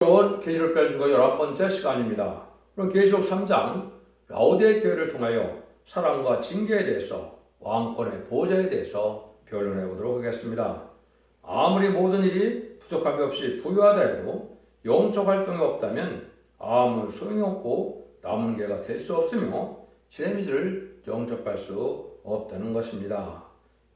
새로운 계시록 별주고 11번째 시간입니다. 그럼 계시록 3장 라오디게 교회를 통하여 사랑과 징계에 대해서 왕권의 보좌에 대해서 변론해 보도록 하겠습니다. 아무리 모든 일이 부족함이 없이 부유하다 해도 영적 활동이 없다면 아무 소용이 없고 남은 개가 될 수 없으며 신의 미를 영접할 수 없다는 것입니다.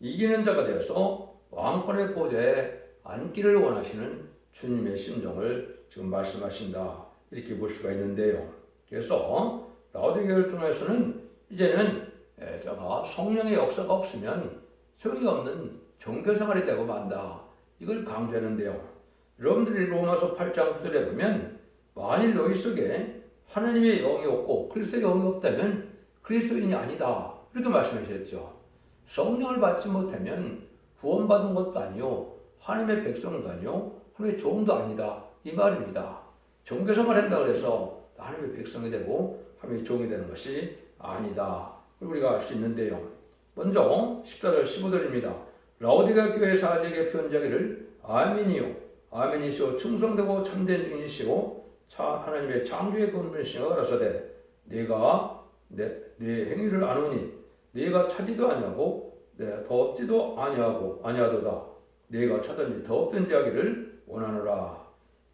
이기는 자가 되어서 왕권의 보좌에 앉기를 원하시는 주님의 심정을 지금 말씀하신다, 이렇게 볼 수가 있는데요. 그래서 라오디게 교회를 통해서는 이제는 성령의 역사가 없으면 소용이 없는 종교생활이 되고 만다, 이걸 강조하는데요. 여러분들이 로마서 8장 9절에 보면 만일 너희 속에 하나님의 영이 없고 그리스도의 영이 없다면 그리스도인이 아니다, 이렇게 말씀하셨죠. 성령을 받지 못하면 구원받은 것도 아니요 하나님의 백성도 아니요 하나님의 종도 아니다, 이 말입니다. 종교생활 한다고 해서 하나님의 백성이 되고 하나님의 종이 되는 것이 아니다, 우리가 알 수 있는데요. 먼저 14절 15절입니다. 라오디게 교회 사제에게 편지하기를 아멘이요 아멘이시오 충성되고 참된 증인이시오 하나님의 창조의 근본이시여 가라사대 네가 내 행위를 아노니 네가 차지도 아니하고 덥지도 아니하도다. 네가 차든지 덥든지 하기를 원하노라.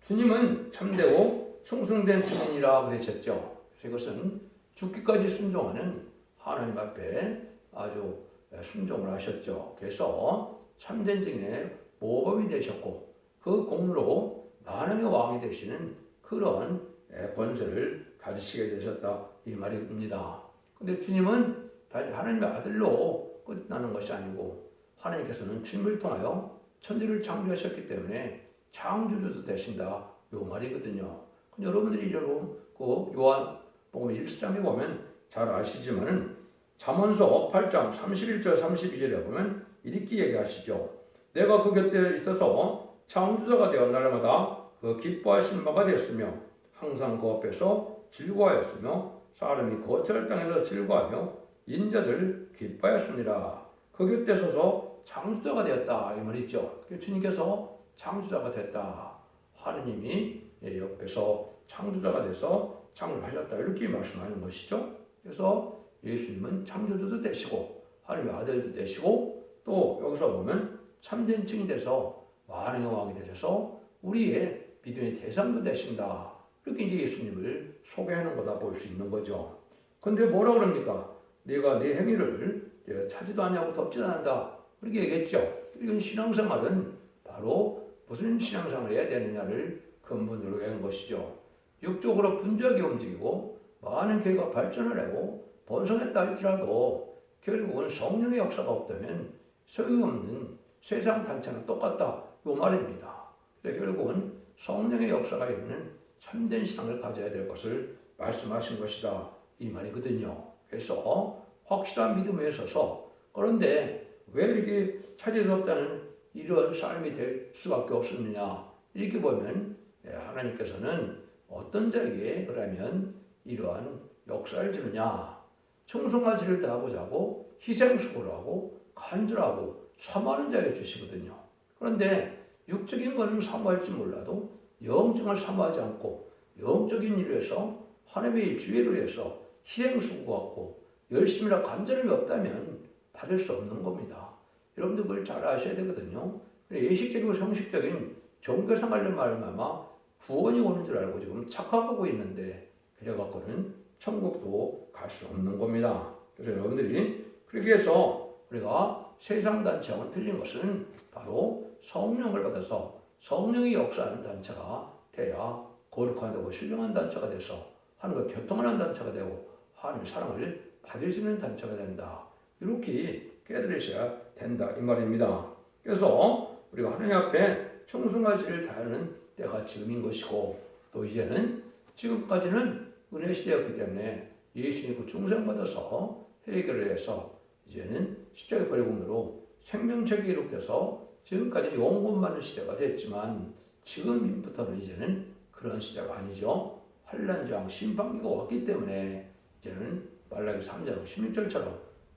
주님은 참되고 충성된 증인이라 그러셨죠. 이것은 죽기까지 순종하는 하나님 앞에 아주 순종을 하셨죠. 그래서 참된 증인의 모범이 되셨고 그 공로로 만왕의 왕이 되시는 그런 권세를 가지시게 되셨다, 이 말입니다. 그런데 주님은 단지 하나님의 아들로 끝나는 것이 아니고 하나님께서는 주님을 통하여 천지를 창조하셨기 때문에 창조주도 되신다, 요 말이거든요. 여러분들이 그 요한복음 1장에 보면 잘 아시지만은 잠언서 8장 31절 32절에 보면 이렇게 얘기하시죠. 내가 그 곁에 있어서 창조자가 되어 날마다 그 기뻐하시는 바가 되었으며 항상 그 앞에서 즐거워하였으며 사람이 거처할 땅에서 즐거워하며 인자들 기뻐하였습니다. 그 곁에 서서 창조자가 되었다, 이 말이죠. 주님께서 창조자가 됐다, 하느님이 옆에서 창조자가 돼서 창조하셨다, 이렇게 말씀하는 것이죠. 그래서 예수님은 창조주도 되시고 하나님의 아들도 되시고 또 여기서 보면 참된 증이 돼서 만왕의 왕이 되셔서 우리의 믿음의 대상도 되신다, 이렇게 이제 예수님을 소개하는 거다 볼 수 있는 거죠. 근데 뭐라 그럽니까? 네가 네 행위를 차지도 아니하고 덥지도 않는다, 이렇게 얘기했죠. 이건 신앙생활은 바로 무슨 신앙생활을 해야 되느냐를 근본으로 한 것이죠. 육적으로 분주하게 움직이고 많은 교회가 발전을 하고 번성했다 할지라도 결국은 성령의 역사가 없다면 소용없는 세상 단체는 똑같다, 이 말입니다. 그래서 결국은 성령의 역사가 있는 참된 신앙을 가져야 될 것을 말씀하신 것이다, 이 말이거든요. 그래서 확실한 믿음에 서서, 그런데 왜 이렇게 차질 없다는 이런 삶이 될 수밖에 없었느냐, 이렇게 보면 하나님께서는 어떤 자에게 그러면 이러한 역사를 주느냐, 충성과 지를 다하고자 하고 희생수고를 하고 간절하고 사모하는 자에게 주시거든요. 그런데 육적인 것은 사모할지 몰라도 영적을 사모하지 않고 영적인 일을 해서 하나님의 주의를 위해서 희생수고하고 열심이나 간절함이 없다면 받을 수 없는 겁니다. 여러분들 그걸 잘 아셔야 되거든요. 예식적이고 형식적인 종교생활로 말미암아 구원이 오는 줄 알고 지금 착각하고 있는데 그래갖고는 천국도 갈 수 없는 겁니다. 그래서 여러분들이 그렇게 해서 우리가 세상 단체와는 틀린 것은 바로 성령을 받아서 성령이 역사하는 단체가 돼야 거룩한 되고 신령한 단체가 돼서 하나님과 교통하는 단체가 되고 하나님의 사랑을 받을 수 있는 단체가 된다, 이렇게 깨달으셔야 된다, 이 말입니다. 그래서 우리가 하나님 앞에 충성과 지를 다하는 때가 지금인 것이고 또 이제는 지금까지는 은혜 시대였기 때문에 예수님 그 충성받아서 해결을 해서 이제는 십자가 버리금으로 생명책이 기록돼서 지금까지 영원받는 시대가 됐지만 지금부터는 이제는 그런 시대가 아니죠. 환난장 심판기가 왔기 때문에 이제는 말라기 3장 16절처럼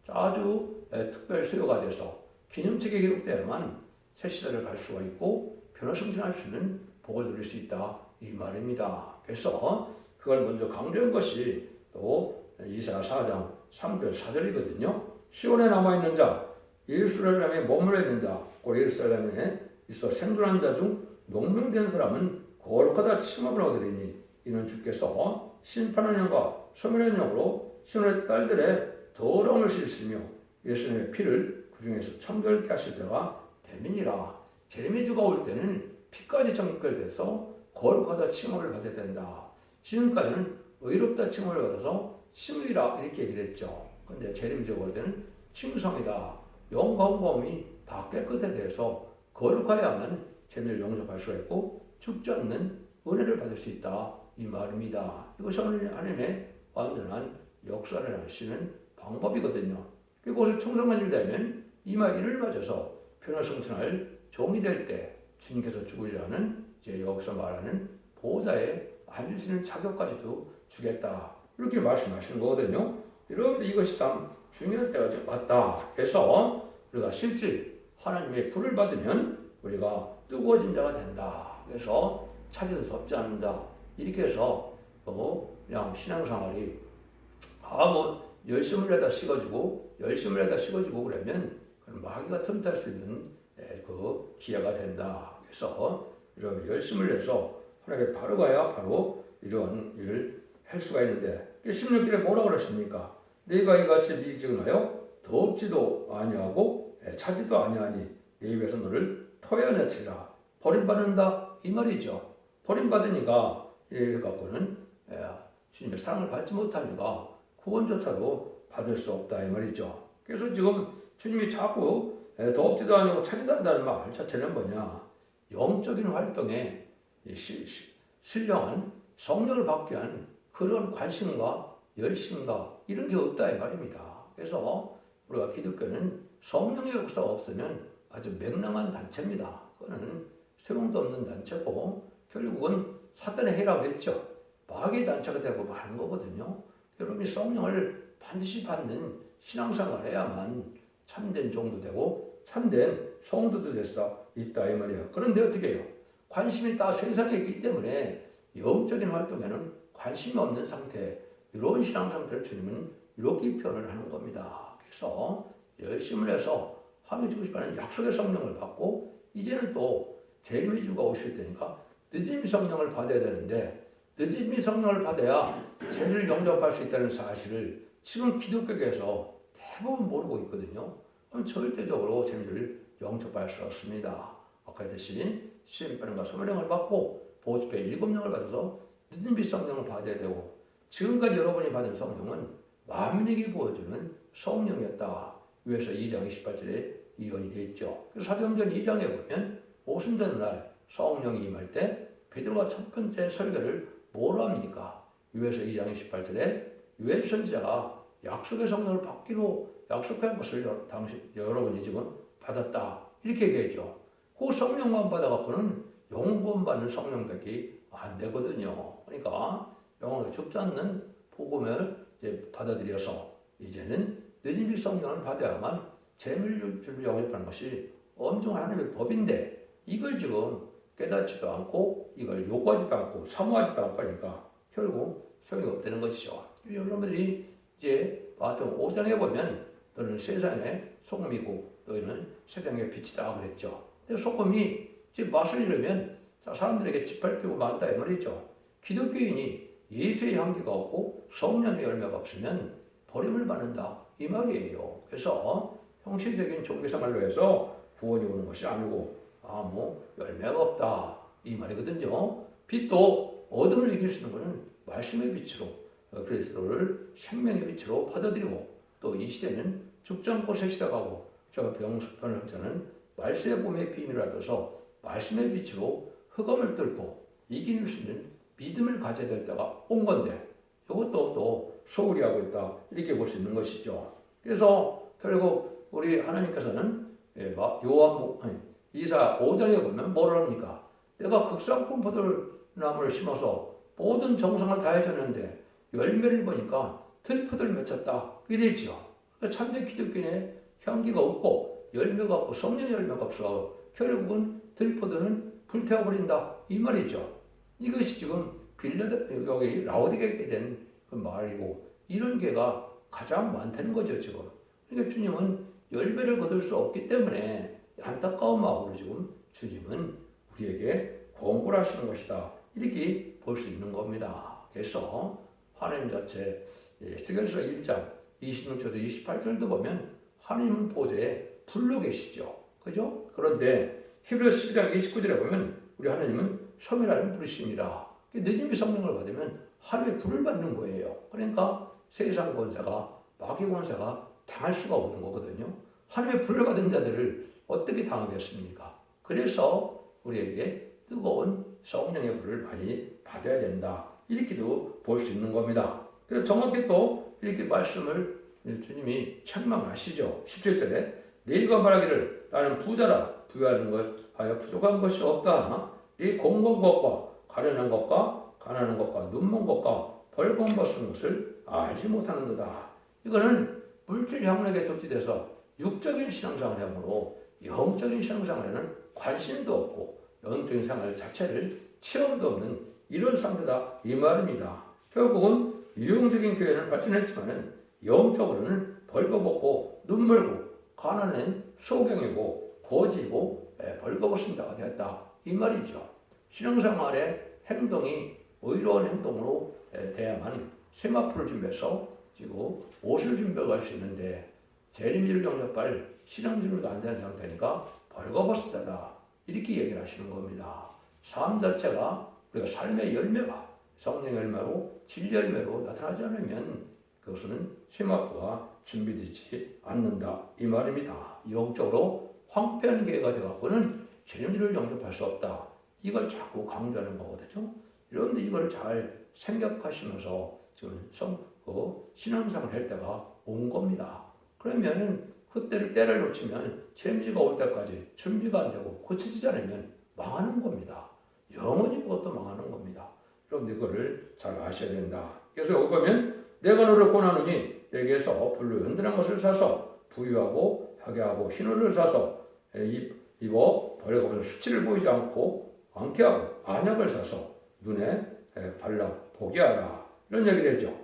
아주 특별 수요가 돼서 기념책에 기록돼야만 새 시대를 갈 수가 있고 변화승진할 수 있는 복을 누릴 수 있다, 이 말입니다. 그래서 그걸 먼저 강조한 것이 또 이사야 4장 3절 4절이거든요. 시온에 남아있는 자, 예루살렘에 머물러 있는 자, 곧 예루살렘에 있어 생존한 자 중 용명된 사람은 거룩하다 칭함을 얻으리니 이는 주께서 심판하는 영과 소멸하는 영으로 시온의 딸들의 더러움을 씻으며 예수님의 피를 그 중에서 청결케 하실 때가 되민이라. 제레미야가 올 때는 피까지 청결돼서 거룩하다 칭함을 받아야 된다. 지금까지는 의롭다 칭함을 받아서 칭의라 이렇게 얘기를 했죠. 근데 제레미야가 올 때는 칭송이다. 영과 범이 다 깨끗해 돼서 거룩하야만 죄를 용서할 수가 있고 죽지 않는 은혜를 받을 수 있다. 이 말입니다. 이것이 하나님의 완전한 역사를 하시는 방법이거든요. 그것을 충성한 일 되면 이마 일을 맞아서 변화 성천할 종이 될 때 주님께서 죽으지 않은 이제 여기서 말하는 보호자에 앉을 수 있는 자격까지도 주겠다. 이렇게 말씀하시는 거거든요. 여러분들 이것이 참 중요한 때가 왔다. 그래서 우리가 실질 하나님의 불을 받으면 우리가 뜨거워진 자가 된다. 그래서 차기도 덥지 않는다. 이렇게 해서 또 그냥 신앙생활이 열심을 내다 식어지고 그러면 그런 마귀가 틈탈 수 있는 그 기회가 된다. 그래서 이런 열심을 내서 하나님께 바로 가야 바로 이런 일을 할 수가 있는데 16절에 뭐라고 그러십니까? 네가 이같이 미지근하여 덥지도 아니하고 차지도 아니하니 내 입에서 너를 토해내치라. 버림받는다 이 말이죠. 버림받으니까 이래 갖고는 주님의 사랑을 받지 못하니까 구원조차도 받을 수 없다 이 말이죠. 그래서 지금 주님이 자꾸 덥지도 아니고 차지도 않는다는 말 자체는 뭐냐? 영적인 활동에 신령한 성령을 받게 한 그런 관심과 열심과 이런 게 없다 이 말입니다. 그래서 우리가 기독교는 성령의 역사가 없으면 아주 맹랑한 단체입니다. 그거는 소용도 없는 단체고 결국은 사탄의 해라고 했죠. 마귀의 단체가 되고 마는 거거든요. 여러분이 성령을 반드시 받는 신앙생활을 해야만 참된 종도 되고 참된 성도도 될 수 있다 이 말이에요. 그런데 어떻게 해요? 관심이 다 세상에 있기 때문에 영적인 활동에는 관심이 없는 상태, 이런 신앙 상태를 주님은 이렇게 표현을 하는 겁니다. 그래서 열심을 해서 하나님 주고 싶어하는 약속의 성령을 받고 이제는 또 재림의 주가 오실 테니까 늦음이 성령을 받아야 되는데 늦음이 성령을 받아야 죄를 용접할 수 있다는 사실을 지금 기독교계에서 대부분 모르고 있거든요. 그럼 절대적으로 죄를 용접할 수 없습니다. 아까 했듯이 시험병과 소멸령을 받고 보호집회 7명을 받아서 늦은빛 성령을 받아야 되고 지금까지 여러분이 받은 성령은 만민에게 보여주는 성령이었다. 위에서 2장 28절에 이언이 되어 있죠. 그래서 사도행전 2장에 보면 오순절 날 성령이 임할 때 베드로가 첫 번째 설교를 뭐로 합니까? 위에서 2장 28절에 유엘 선지자가 약속의 성령을 받기로 약속한 것을 당시 여러분이 지금 받았다. 이렇게 얘기했죠. 그 성령만 받아갖고는 영구원 받는 성령밖에 안 되거든요. 그러니까 영원히 죽지 않는 복음을 이제 받아들여서 이제는 늦은비 성령을 받아야만 재물주를 영접하는 것이 엄청 하나님의 법인데 이걸 지금 깨닫지도 않고 이걸 요구하지도 않고 사모하지도 않고 하니까 결국 소용이 없다는 것이죠. 여러분들이 이제 마태복음 5장에 보면 너는 세상의 소금이고 너희는 세상의 빛이다 그랬죠. 근데 소금이 이제 맛을 잃으면 사람들에게 짓밟히고 만다 이 말이죠. 기독교인이 예수의 향기가 없고 성령의 열매가 없으면 버림을 받는다 이 말이에요. 그래서 형식적인 종교생활로 해서 구원이 오는 것이 아니고 열매가 없다 이 말이거든요. 빛도 어둠을 이길 수 있는 것은 말씀의 빛으로 그리스도를 생명의 빛으로 받아들이고 또 이 시대는 죽지 않고 새 시대가 가고 제가 변호사는 말씀의 봄의 비밀을 얻어서 말씀의 빛으로 흑암을 뚫고 이길 수 있는 믿음을 가져야 될 때가 온 건데 이것도 또 소홀히 하고 있다 이렇게 볼 수 있는 것이죠. 그래서 결국 우리 하나님께서는 이사 5장에 보면 뭐를 합니까? 내가 극상품 포도나무를 심어서 모든 정성을 다해줬는데 열매를 보니까 들포들 맺혔다 이랬죠. 참된 기독교인의 향기가 없고 열매가 없고 성령의 열매가 없어 결국은 들포들은 불태워버린다 이 말이죠. 이것이 지금 여기 라오디게에 된 그 말이고 이런 괴가 가장 많다는 거죠 지금. 그러니까 주님은 열매를 거둘 수 없기 때문에 안타까운 마음으로 지금 주님은 우리에게 공고를 하시는 것이다. 이렇게 볼 수 있는 겁니다. 그래서 하나님 자체 에스겔서 1장 26절에서 28절도 보면 하나님은 보좌에 불로 계시죠. 그죠? 그런데 히브리서 12장 29절에 보면 우리 하나님은 섬이라는 부르심이라. 늦음이 성령을 받으면 하루에 불을 받는 거예요. 그러니까 세상 권세가 마귀 권세가 당할 수가 없는 거거든요. 하나님의 불을 받은 자들을 어떻게 당하겠습니까? 그래서 우리에게 뜨거운 성령의 불을 많이 받아야 된다. 이렇게도 볼 수 있는 겁니다. 그래서 정확히 또 이렇게 말씀을 주님이 책망하시죠. 17절에 네가 말하기를 나는 부자라 부유하는 것 하여 부족한 것이 없다 하나 네 공고한 것과 가련한 것과 가난한 것과 눈먼 것과 벌금 벗은 것을 알지 못하는도다. 이거는 물질 향락에 독지돼서 육적인 신앙생활을 하므로 영적인 신앙생활에는 관심도 없고 영적인 생활 자체를 체험도 없는 이런 상태다 이 말입니다. 결국은 유용적인 교회는 발전했지만은 영적으로는 벌거벗고 눈멀고 가난한 소경이고 거지고 벌거벗은 자가 되었다 이 말이죠. 신앙생활의 행동이 의로운 행동으로 돼야만 세마포를 준비해서 지금 옷을 준비할 수 있는데 재림절 영접할 신앙 준비가 안 되는 상태니까 벌거벗었다 이렇게 얘기를 하시는 겁니다. 삶 자체가 우리가 삶의 열매가 성령 열매로 질 열매로 나타나지 않으면 그것은 세마포가 준비되지 않는다 이 말입니다. 영적으로 황폐한 교회가 되어갖고는 재림절을 영접할 수 없다. 이걸 자꾸 강조하는 거거든요. 여러분들 이걸 잘 생각하시면서 지금 신앙생활을 할 때가 온 겁니다. 그러면은 그때를 때를 놓치면 재림절가 올 때까지 준비가 안 되고 고쳐지지 않으면 망하는 겁니다. 영원히 그것도 망하는 겁니다. 여러분들 이거를 잘 아셔야 된다. 그래서 여기 보면 내가 너를 권하노니 내게서 불로 연단한 것을 사서 부유하고 하게하고 흰 옷을 사서 입어 버려가면서 수치를 보이지 않게 하고 안약을 사서 눈에 발라 보게 하라. 이런 얘기를 했죠.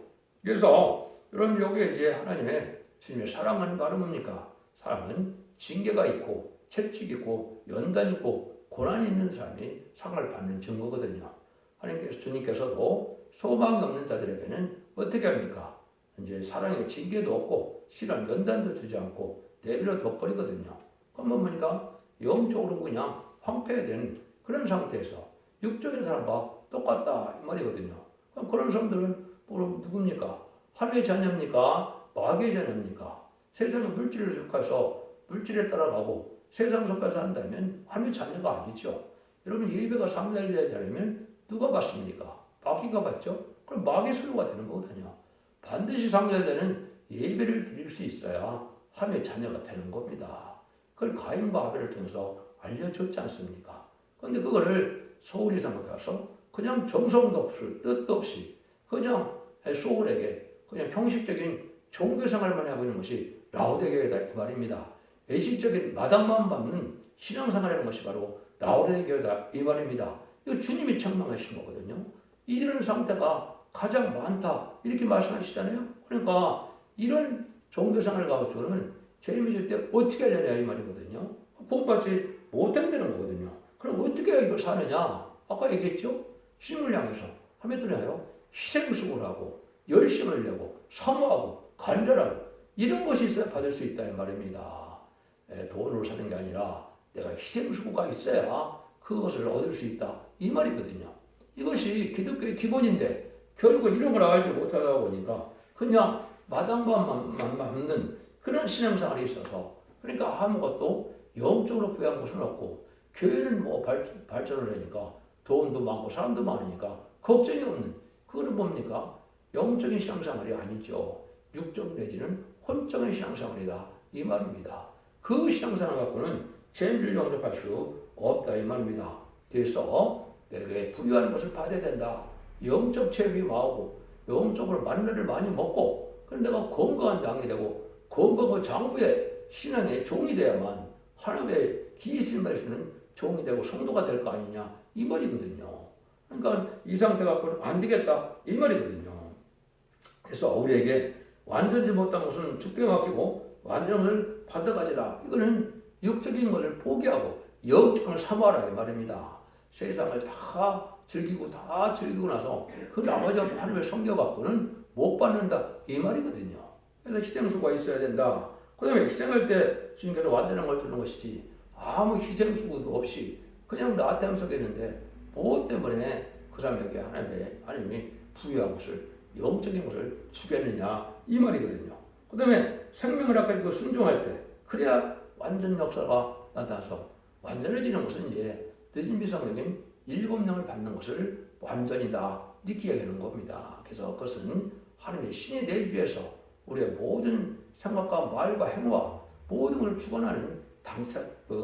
그래서 여러분 여기에 이제 하나님의 주님의 사랑은 바로 뭡니까? 사랑은 징계가 있고 채찍이 있고 연단이 있고 고난이 있는 사람이 상을 받는 증거거든요. 하나님께서 주님께서도 소망이 없는 자들에게는 어떻게 합니까? 이제 사랑의 징계도 없고 실한 연단도 주지 않고 내버려 둬버리거든요. 그러면 뭐니까 영적으로 그냥 황폐된 그런 상태에서 육적인 사람과 똑같다 이 말이거든요. 그럼 그런 사람들은 누굽니까? 하나님의 자녀입니까? 마귀의 자녀입니까? 세상의 물질을 속해서 물질에 따라가고 세상 속에서 한다면 하나님의 자녀가 아니죠. 여러분 예배가 상달돼야 되려면 누가 받습니까? 마귀가 받죠? 그럼 마귀 선로가 되는 거거든요. 반드시 상달되는 예배를 드릴 수 있어야 하나님의 자녀가 되는 겁니다. 그걸 가인과 아벨을 통해서 알려줬지 않습니까? 그런데 그거를 소홀히 생각해서 그냥 정성도 없이 뜻도 없이 그냥 소홀하게 그냥 형식적인 종교생활만 하고 있는 것이 라오디게이다 이 말입니다. 외식적인 마당만 밟는 신앙생활이라는 것이 바로 라오디게이다 이 말입니다. 이거 주님이 책망하신 거거든요. 이런 상태가 가장 많다 이렇게 말씀하시잖아요. 그러니까 이런 종교생활을 가지고는 재림이 때 어떻게 하려냐 이 말이거든요. 본받지 못한다는 거거든요. 그럼 어떻게 해야 이걸 사느냐? 아까 얘기했죠? 주님을 향해서 하나님을 향하여 희생수고를 하고 열심을 내고 사모하고 간절하고 이런 것이 있어야 받을 수 있다 이 말입니다. 돈으로 사는 게 아니라 내가 희생수고가 있어야 그것을 얻을 수 있다 이 말이거든요. 이것이 기독교의 기본인데 결국은 이런 걸 알지 못하다 보니까 그냥 마당만 맞는 그런 신앙생활이 있어서 그러니까 아무것도 영적으로 부여한 것은 없고 교회는 뭐 발전을 하니까 돈도 많고 사람도 많으니까 걱정이 없는 그거는 뭡니까? 영적인 신앙생활이 아니죠. 육적 내지는 혼적인 신앙생활이다 이 말입니다. 그 신앙생활 갖고는 재림을 영접할 수 없다 이 말입니다. 그래서 내게 부유한 것을 받아야 된다. 영적 체험이 많고 영적으로 만나를 많이 먹고 그럼 내가 건강한 양이 되고 건강한 장부의 신앙의 종이 돼야만 하나님의 기이신 말씀은 종이 되고 성도가 될 거 아니냐 이 말이거든요. 그러니까 이 상태 갖고는 안 되겠다 이 말이거든요. 그래서 우리에게 완전지 못한 것은 죽게 맡기고 완전한 것을 받아가지라. 이거는 육적인 것을 포기하고 영적인 것을 사모하라 이 말입니다. 세상을 다 즐기고 나서 그 나머지 하나님을 섬겨갖고는 못 받는다 이 말이거든요. 그래서 희생수가 있어야 된다. 그 다음에 희생할 때 주님께서 완전한 걸 주는 것이지 아무 희생수고도 없이 그냥 나한테 속이는데 무엇 때문에 그 사람에게 하나님이 부여한 것을 영적인 것을 주겠느냐 이 말이거든요. 그 다음에 생명을 아까 순종할 때 그래야 완전 역사가 나타나서 완전해지는 것은 이제 늦은 비상적인 7명을 받는 것을 완전이다 이렇게 얘기하는 겁니다. 그래서 그것은 하나님의 신이 되기 위해서 우리의 모든 생각과 말과 행와 모든 걸 주관하는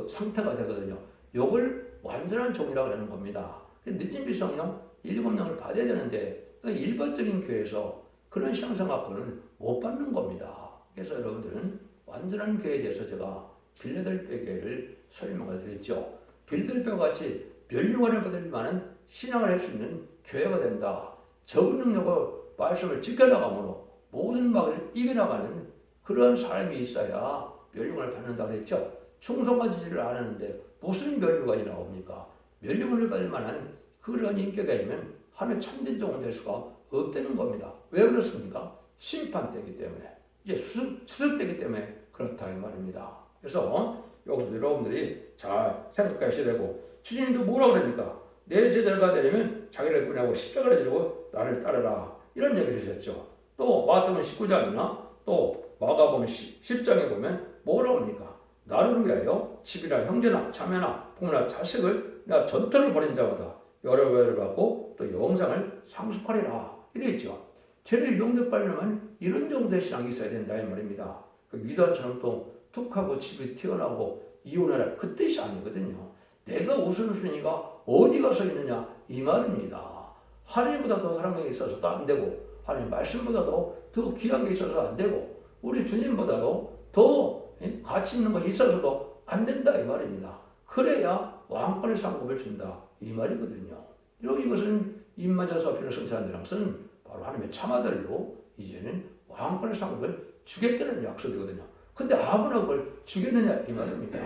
상태가 되거든요. 이걸 완전한 종이라고 하는 겁니다. 늦은 비성령 7명을 받아야 되는데 일반적인 교회에서 그런 신앙생 갖고는 못 받는 겁니다. 그래서 여러분들은 완전한 교회에 대해서 제가 빌라델피아 교회를 설명을 드렸죠. 빌라델피아와 같이 멸류관을 받을 만한 신앙을 할 수 있는 교회가 된다. 적은 능력으로 말씀을 지켜나가므로 모든 막을 이겨나가는 그런 사람이 있어야 멸류관을 받는다고 했죠. 충성가지지를 안 하는데 무슨 멸류관이 나옵니까? 멸류관을 받을 만한 그런 인격이 아니면 하나님의 참된 종은 될 수가 없다는 겁니다. 왜 그렇습니까? 심판 때이기 때문에 이제 수습 때이기 때문에 그렇다 이 말입니다. 그래서 여기서 여러분들이 잘 생각하셔야 되고 주님도 뭐라 그럽니까? 내 제자가 되려면 자기를 분하고 십자가를 지르고 나를 따르라 이런 얘기를 하셨죠. 또 마태복음 19장이나 또 마가복음 10장에 보면 뭐라고 합니까? 나를 위하여 집이나 형제나 자매나 부모나 자식을 내가 전투를 벌인 자마다 여러 배를 받고 또 영상을 상속하리라 이랬죠. 죄를 용납하려면 이런 정도의 신앙이 있어야 된다 이 말입니다. 그 유다처럼 또 툭하고 집이 튀어나오고 이혼하라 그 뜻이 아니거든요. 내가 우선순위가 어디 가서 있느냐 이 말입니다. 하나님보다 더 사랑하는 게 있어서도 안 되고 하나님 말씀보다도 더 귀한 게 있어서 안 되고 우리 주님보다도 더 가치 있는 것이 있어서도 안 된다 이 말입니다. 그래야 왕권의 상급을 준다 이 말이거든요. 여러분 이것은 입맞아서 피를 성취하는 것은 바로 하나님의 참아들로 이제는 왕권의 상급을 주겠다는 약속이거든요. 근데 아무나 그걸 주겠느냐 이 말입니다.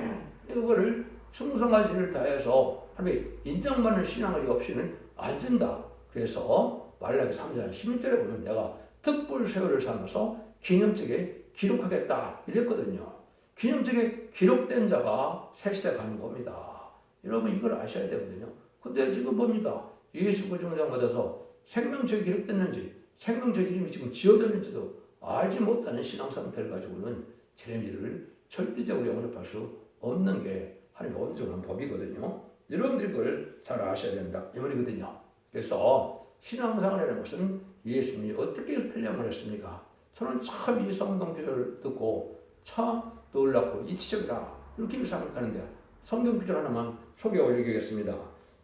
이거를 충성하시를 다해서 하나님의 인정받는 신앙이 없이는 안 준다. 그래서 말라기 3장 16절에 보면 내가 특별 세월을 삼아서 기념책에 기록하겠다 이랬거든요. 기념책에 기록된 자가 새 시대 가는 겁니다. 여러분 이걸 아셔야 되거든요. 근데 지금 뭡니까? 예수 구정장 받아서 생명책에 기록됐는지 생명책 이름이 지금 지어졌는지도 알지 못하는 신앙 상태를 가지고는 재림지를 절대적으로 영접할 수 없는 게 하나님의 온전한 법이거든요. 여러분들이 그걸 잘 아셔야 된다 이 말이거든요. 그래서 신앙생활이라는 것은 예수님이 어떻게 설명을 했습니까? 저는 참 이 성경 구절을 듣고 참 놀랍고 이치적이다 이렇게 생각하는데 성경 구절 하나만 소개 올리겠습니다.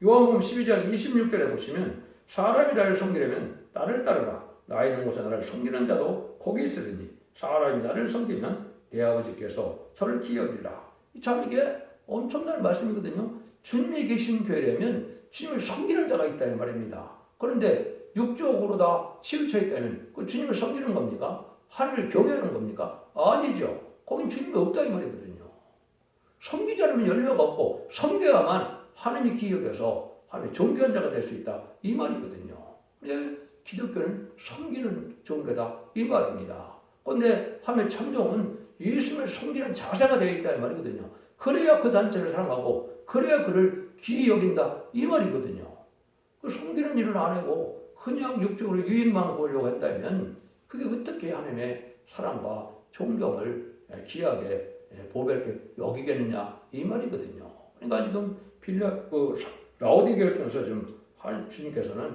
요한복음 12장 26절에 보시면 사람이 나를 섬기려면 나를 따르라. 나 있는 곳에 나를 섬기는 자도 거기 있으리니 사람이 나를 섬기면 내 아버지께서 저를 기여하리라. 참 이게 엄청난 말씀이거든요. 주님이 계신 교회라면 주님을 섬기는 자가 있다 이 말입니다. 그런데 육적으로 다 치우쳐 있다면 그 주님을 섬기는 겁니까? 하나님을 경외하는 겁니까? 아니죠. 거긴 주님이 없다 이 말이거든요. 섬기지 않으면 열매가 없고 섬겨야만 하나님이 기억해서 하나님의 존귀한 자가 될 수 있다 이 말이거든요. 기독교는 섬기는 종교다 이 말입니다. 그런데 하나님의 참종은 예수님을 섬기는 자세가 되어 있다 이 말이거든요. 그래야 그 단체를 사랑하고 그래야 그를 귀히 여긴다 이 말이거든요. 그 섬기는 일을 안 하고 그냥 육적으로 유익만 보려고 한다면 그게 어떻게 하나님의 사랑과 존경을 귀하게 보배롭게 여기겠느냐 이 말이거든요. 그러니까 지금 라오디게를 통해서 지금 주님께서는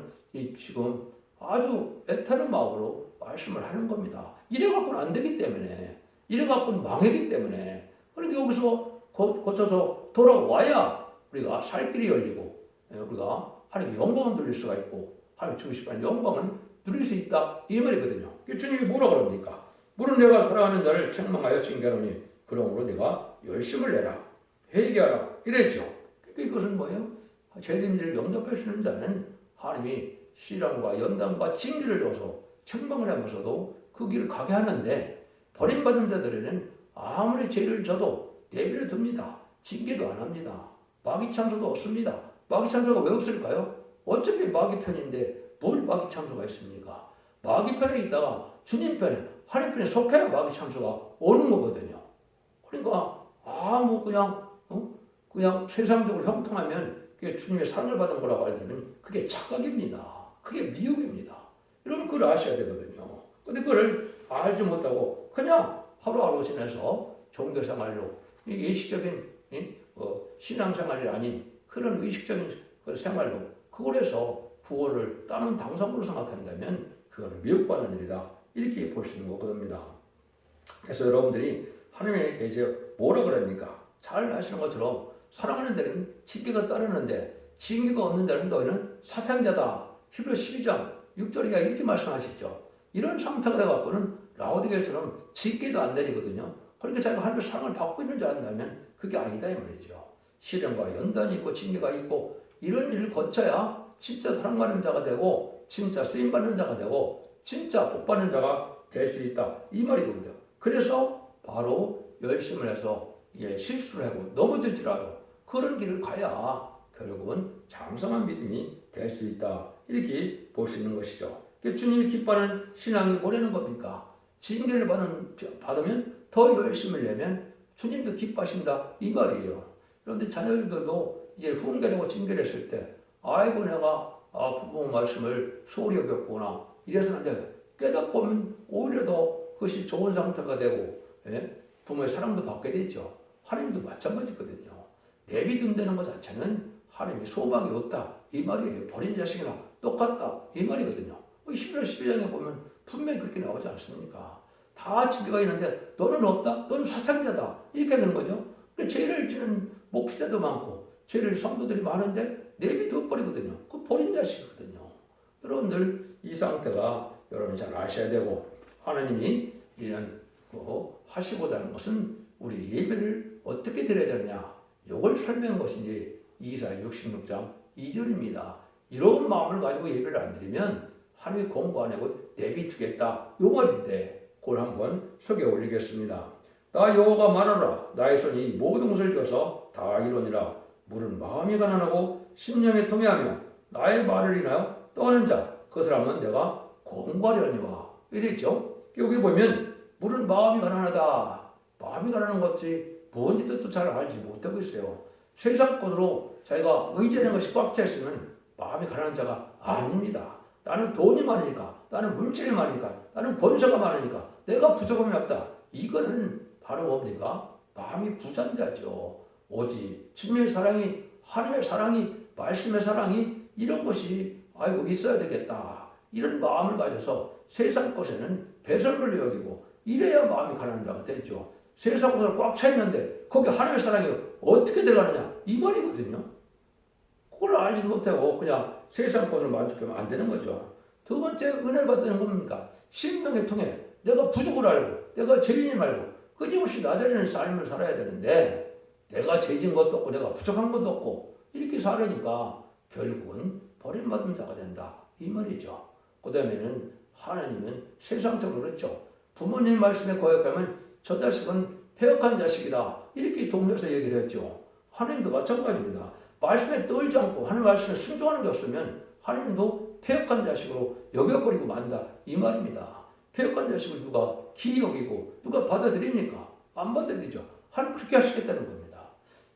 지금 아주 애타는 마음으로 말씀을 하는 겁니다. 이래 갖고는 안 되기 때문에 이래 갖고는 망하기 때문에 그러니까 여기서 고쳐서 돌아와야 우리가 살 길이 열리고 우리가 하나님의 영광을 누릴 수가 있고 하나님 주고 싶은 영광을 누릴 수 있다 이 말이거든요. 주님이 뭐라 그럽니까? 물은 내가 사랑하는 자를 책망하여 징계하노니 그러므로 내가 열심을 내라 회개하라 이랬죠. 그러니까 이것은 뭐예요? 죄된 일을 영접할 수 있는 자는 하나님이 시련과 연단과 징계를 줘서 책망을 하면서도 그 길을 가게 하는데 버림받은 자들에는 아무리 죄를 져도 내버려 둡니다. 징계도 안 합니다. 마귀 참소도 없습니다. 마귀 참소가 왜 없을까요? 어차피 마귀 편인데 뭘 마귀 참소가 있습니까? 마귀 편에 있다가 주님 편에 하나님 편에 속해야 마귀 참소가 오는 거거든요. 그러니까 아무 그냥 세상적으로 형통하면 그게 주님의 사랑을 받은 거라고 알면 그게 착각입니다. 그게 미혹입니다. 여러분 그걸 아셔야 되거든요. 근데 그걸 알지 못하고 그냥 하루하루 지내서 종교생활로 예식적인 신앙생활이 아닌 그런 의식적인 생활로 그걸 해서 구원을 다른 당상으로 생각한다면 그거는 미혹받는 일이다. 이렇게 볼 수 있는 거거든요. 그래서 여러분들이 하나님의 계시에 뭐라 그럽니까? 잘 아시는 것처럼 사랑하는 자는 징계가 따르는데 징계가 없는 자는 너희는 사상자다. 히브리 12장 6절이가 이렇게 말씀하시죠. 이런 상태가 돼갖고는 라오디게처럼 징계도 안 내리거든요. 그러니까 자기가 하나님의 사랑을 받고 있는 줄 안다면 그게 아니다 이 말이죠. 시련과 연단이 있고 징계가 있고 이런 일을 거쳐야 진짜 사랑받는 자가 되고 진짜 쓰임받는 자가 되고 진짜 복받는 자가 될 수 있다 이 말이거든요. 그래서 바로 열심을 해서 실수를 하고 넘어질지라도 그런 길을 가야 결국은 장성한 믿음이 될 수 있다 이렇게 볼 수 있는 것이죠. 주님이 기뻐하는 신앙이 뭐라는 겁니까? 징계를 받으면 더 열심을 내면 주님도 기뻐하신다 이 말이에요. 그런데 자녀들도 이제 훈계하고 징계를 했을 때 아이고 내가 부모 말씀을 소홀히 여겼구나 이래서는 이제 깨닫고 보면 오히려 더 그것이 좋은 상태가 되고 부모의 사랑도 받게 되죠. 하나님도 마찬가지거든요. 내비둔다는 것 자체는 하나님이 소망이 없다 이 말이에요. 버린 자식이나 똑같다 이 말이거든요. 11월 12장에 보면 분명히 그렇게 나오지 않습니까? 다 징계가 있는데 너는 없다? 너는 사상자다 이렇게 되는 거죠. 죄를 지는 목회자도 많고 죄를 성도들이 많은데 내비둬버리거든요. 그 버린 자식이거든요. 여러분들 이 상태가 여러분이 잘 아셔야 되고 하나님이 이런 하시고자 하는 것은 우리 예배를 어떻게 드려야 되느냐 이걸 설명한 것인지 이사야 66장 2절입니다. 이런 마음을 가지고 예배를 안 드리면 하나님이 공부 안 하고 내비두겠다 이 말인데 그걸 한번 소개 올리겠습니다. 나 여호와가 말하노라 나의 손이 모든 것을 쥐어서 다 이루니라. 물은 마음이 가난하고 심령에 통해하며 나의 말을 인하여 떠는 자 그 사람은 내가 공부하려니와 이랬죠. 여기 보면 물은 마음이 가난하다. 마음이 가난한 것이 뭔지도 또 잘 알지 못하고 있어요. 세상 것으로 자기가 의지하는 것이 꽉 차 있으면 마음이 가난한 자가 아닙니다. 나는 돈이 많으니까, 나는 물질이 많으니까, 나는 권세가 많으니까 내가 부족함이 없다. 이거는 바로 뭡니까? 마음이 부자인 자죠. 오직 주님의 사랑이, 하나님의 사랑이, 말씀의 사랑이 이런 것이 아이고 있어야 되겠다. 이런 마음을 가져서 세상 것에는 배설물로 여기고 이래야 마음이 가난한 자가 되죠. 세상 것으로 꽉 차 있는데 거기 하나님의 사랑이 어떻게 들어가느냐 이 말이거든요. 그걸 알지 못하고 그냥 세상 것으로 만족하면 안 되는 거죠. 두 번째 은혜를 받는 겁니까? 심령에 통해 내가 부족을 알고 내가 죄인임 알고 끊임없이 나자리는 삶을 살아야 되는데 내가 죄진 것도 없고 내가 부족한 것도 없고 이렇게 살으니까 결국은 버림받은 자가 된다 이 말이죠. 그 다음에는 하나님은 세상적으로 그렇죠. 부모님 말씀에 거역하면 저 자식은 패역한 자식이다 이렇게 동료에서 얘기를 했죠. 하나님도 마찬가지입니다. 말씀에 떨지 않고 하나님 말씀에 순종하는 게 없으면 하나님도 패역한 자식으로 여겨버리고 만다 이 말입니다. 패역한 자식을 누가 기이 여기고 누가 받아들입니까? 안 받아들이죠. 하나님 그렇게 하시겠다는 겁니다.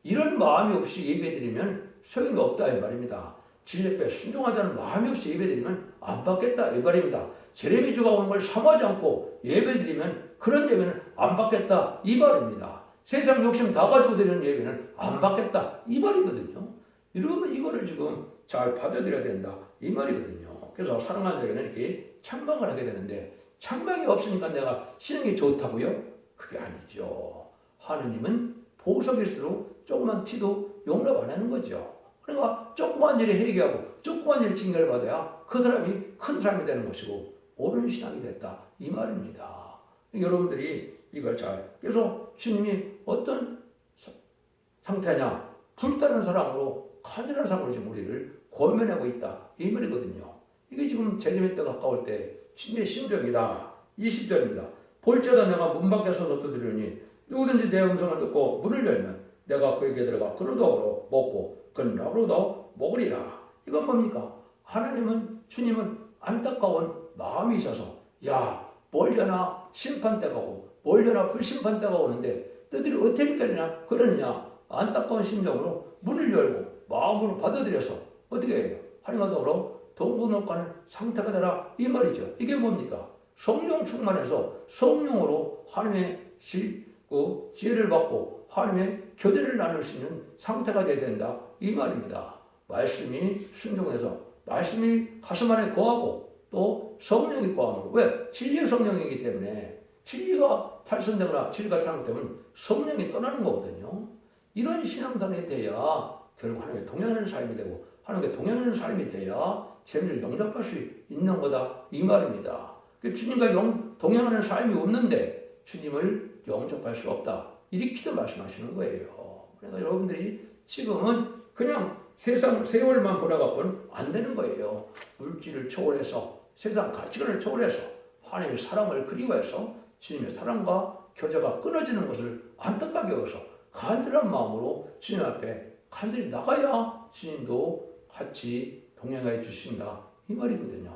이런 마음이 없이 예배드리면 소용이 없다 이 말입니다. 진리에 순종하지 않은 마음이 없이 예배드리면 안 받겠다 이 말입니다. 제레미주가 오는 걸 사모하지 않고 예배드리면 그런 예배는 안 받겠다 이 말입니다. 세상 욕심 다 가지고 드리는 예배는 안 받겠다 이 말이거든요. 이러면 이거를 지금 잘 받아들여야 된다 이 말이거든요. 그래서 사랑하는 자에게는 이렇게 찬망을 하게 되는데 찬망이 없으니까 내가 쉬는 게 좋다고요? 그게 아니죠. 하느님은 보석일수록 조그만 티도 용납 안 하는 거죠. 그러니까 조그만 일에 회개하고 조그만 일에 징계를 받아야 그 사람이 큰 사람이 되는 것이고 옳은 신앙이 됐다 이 말입니다. 여러분들이 이걸 그래서 주님이 어떤 상태냐 불타는 사랑으로 간절한 사랑으로 지금 우리를 권면하고 있다 이 말이거든요. 이게 지금 재림의 때가 가까울 때 주님의 심정이다. 20절입니다. 볼지어다 내가 문 밖에 서서 두드리니 누구든지 내 음성을 듣고 문을 열면 내가 그에게 들어가 그릇으로 먹고 그는 나로도 먹으리라. 이건 뭡니까? 하나님은 주님은 안타까운 마음이 있어서 야 멀려나 심판대가 오고 멀려나 불심판대가 오는데 너희들이 어떻게 그러느냐 안타까운 심정으로 문을 열고 마음으로 받아들여서 어떻게 해요? 하나님과 더불어 동분옥하는 상태가 되라 이 말이죠. 이게 뭡니까? 성령 충만해서 성령으로 하나님의 지혜를 받고 하나님의 교제를 나눌 수 있는 상태가 되어야 된다 이 말입니다. 말씀이 순종해서 말씀이 가슴 안에 거하고 또 성령이 거함으로 왜? 진리의 성령이기 때문에 진리가 탈선되거나 진리가 잘못되면 성령이 떠나는 거거든요. 이런 신앙상이 돼야 결국 하나님께 동행하는 삶이 되고 하나님께 동행하는 삶이 돼야 재미를 영접할 수 있는 거다 이 말입니다. 주님과 동행하는 삶이 없는데 주님을 영접할 수 없다. 이렇게도 말씀하시는 거예요. 그러니까 여러분들이 지금은 그냥 세월만 보내갖고는 안 되는 거예요. 물질을 초월해서 세상 가치관을 초월해서 하나님의 사랑을 그리워해서 주님의 사랑과 교제가 끊어지는 것을 안타깝게 여겨서 간절한 마음으로 주님 앞에 간절히 나가야 주님도 같이 동행해 주신다. 이 말이거든요.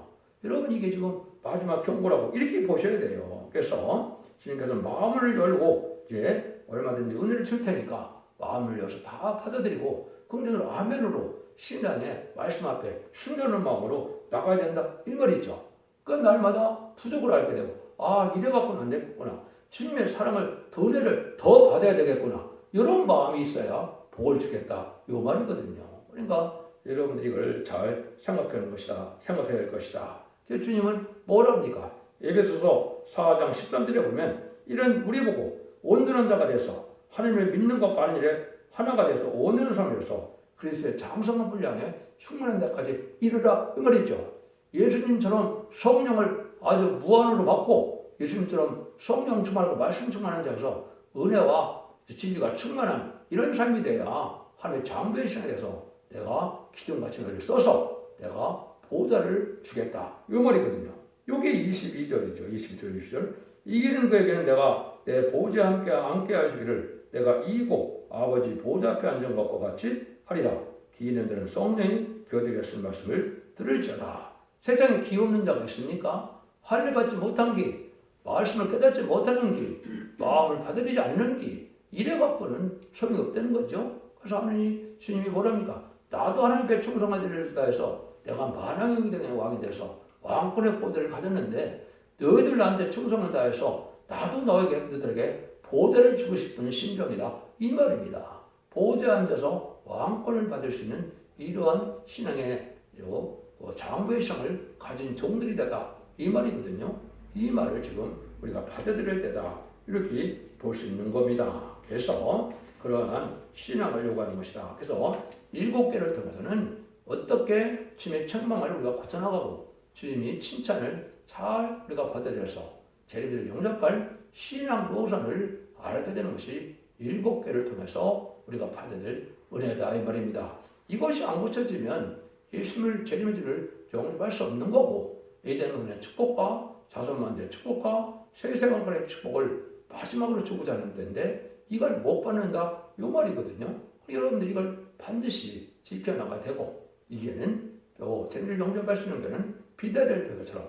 여러분 이게 지금 마지막 경고라고 이렇게 보셔야 돼요. 그래서 주님께서 마음을 열고 이제 얼마든지 은혜를 줄 테니까 마음을 열어서 다 받아들이고 긍정으로 아멘으로 신앙의 말씀 앞에 순전한 마음으로 나가야 된다. 이 말이죠. 그 날마다 부족을 알게 되고 이래갖고는 안 되겠구나. 주님의 사랑을 은혜를 더 받아야 되겠구나. 이런 마음이 있어야 복을 주겠다. 이 말이거든요. 그러니까 여러분들이 이걸 잘 생각해야 될 것이다. 주님은 뭐라 합니까? 에베소서 4장 13절에 보면 이런 우리 보고 온전한 자가 돼서 하나님을 믿는 것과 하는 일에 하나가 돼서 온전한 사람이 돼서 그리스도의 장성한 분량에 충만한 데까지 이르라 그 말이죠. 예수님처럼 성령을 아주 무한으로 받고 예수님처럼 성령 충만하고 말씀 충만한 자여서 은혜와 진리가 충만한 이런 삶이 돼야 하나님의 장부의 신에 대해서 내가 기둥같이 너를 써서 내가 보좌를 주겠다. 이 말이거든요. 이게 22절이죠. 22절, 22절. 이기는 그에게는 내가 내 보좌에 함께 앉게 하시기를 내가 이기고 아버지 보좌 앞에 앉은 것과 같이 하리라. 기 있는 자는 성령이 교대에 쓴 말씀을 들을지어다. 세상에 기 없는 자가 있습니까? 할례 받지 못한 기, 말씀을 깨닫지 못하는 기, 마음을 받아들이지 않는 기, 이래 갖고는 소용이 없다는 거죠. 그래서 하나님 주님이 뭐랍니까? 나도 하나님께 충성하리라 해서 내가 만왕의 영광의 왕이 돼서 왕권의 보대를 가졌는데 너희들 나한테 충성을 다해서 나도 너희들에게 보대를 주고 싶은 심정이다. 이 말입니다. 보좌에 앉아서 왕권을 받을 수 있는 이러한 신앙의 장부의 신앙을 가진 종들이 되다. 이 말이거든요. 이 말을 지금 우리가 받아들일 때다. 이렇게 볼 수 있는 겁니다. 그래서 그러한 신앙을 요구하는 것이다. 그래서 7개를 통해서는 어떻게 주님의 책망을 우리가 고쳐나가고 주님이 칭찬을 잘 우리가 받아들여서 재림을 영접할 신앙 노선을 알게 되는 것이 7개를 통해서 우리가 받아들 은혜다 이 말입니다. 이것이 안 고쳐지면 예수님을 재림의 주를 영접할 수 없는 거고 에덴 은혜의 축복과 자손만대의 축복과 세세만권의 축복을 마지막으로 주고자 하는 데인데 이걸 못 받는다 이 말이거든요. 여러분들 이걸 반드시 지켜나가야 되고 이게는 또 재림을 영접할 수 있는 게는 비다될 교회처럼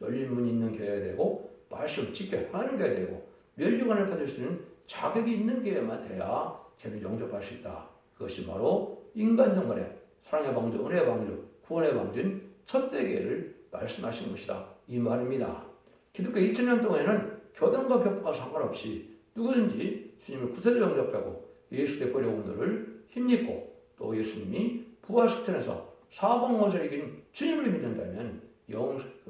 열린 문이 있는 교회가 되고 말씀을 지켜야 하는 교회가 되고 면류관을 받을 수 있는 자격이 있는 교회만 돼야 재림을 영접할 수 있다. 그것이 바로 인간정말의 사랑의 방주, 은혜의 방주, 구원의 방주인 첫대교회를 말씀하신 것이다. 이 말입니다. 기독교 2000년 동안에는 교단과 격파가 상관없이 누구든지 주님을 구세주로 영접하고 예수의 버려온들을 힘입고 또 예수님이 부활식전에서 사방원수를 이긴 주님을 믿는다면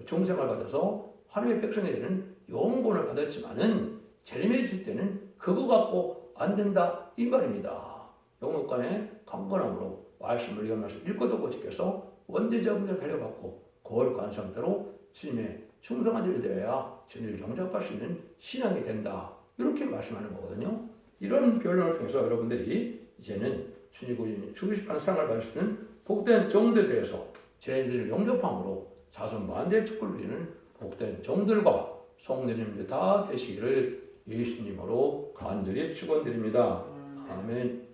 중생을 받아서 하나님의 백성이 되는 영권을 받았지만은 재림의 주 때는 그거 갖고 안 된다 이 말입니다. 영육간의 강건함으로 말씀을 이어 말씀 읽고 듣고 지켜서 원죄자분들 달려받고 거룩한 상태로 주님의 충성한 자들이 되어야 주님을 영접할 수 있는 신앙이 된다. 이렇게 말씀하는 거거든요. 이런 변론을 통해서 여러분들이 이제는 주님이 주고 싶은 사랑을 받을 수 있는 복된 종들에 대해서 죄인들을 용접함으로 자손 만대 축복을 누리는 복된 종들과 성도님들 다 되시기를 예수님으로 간절히 축원드립니다. 아멘.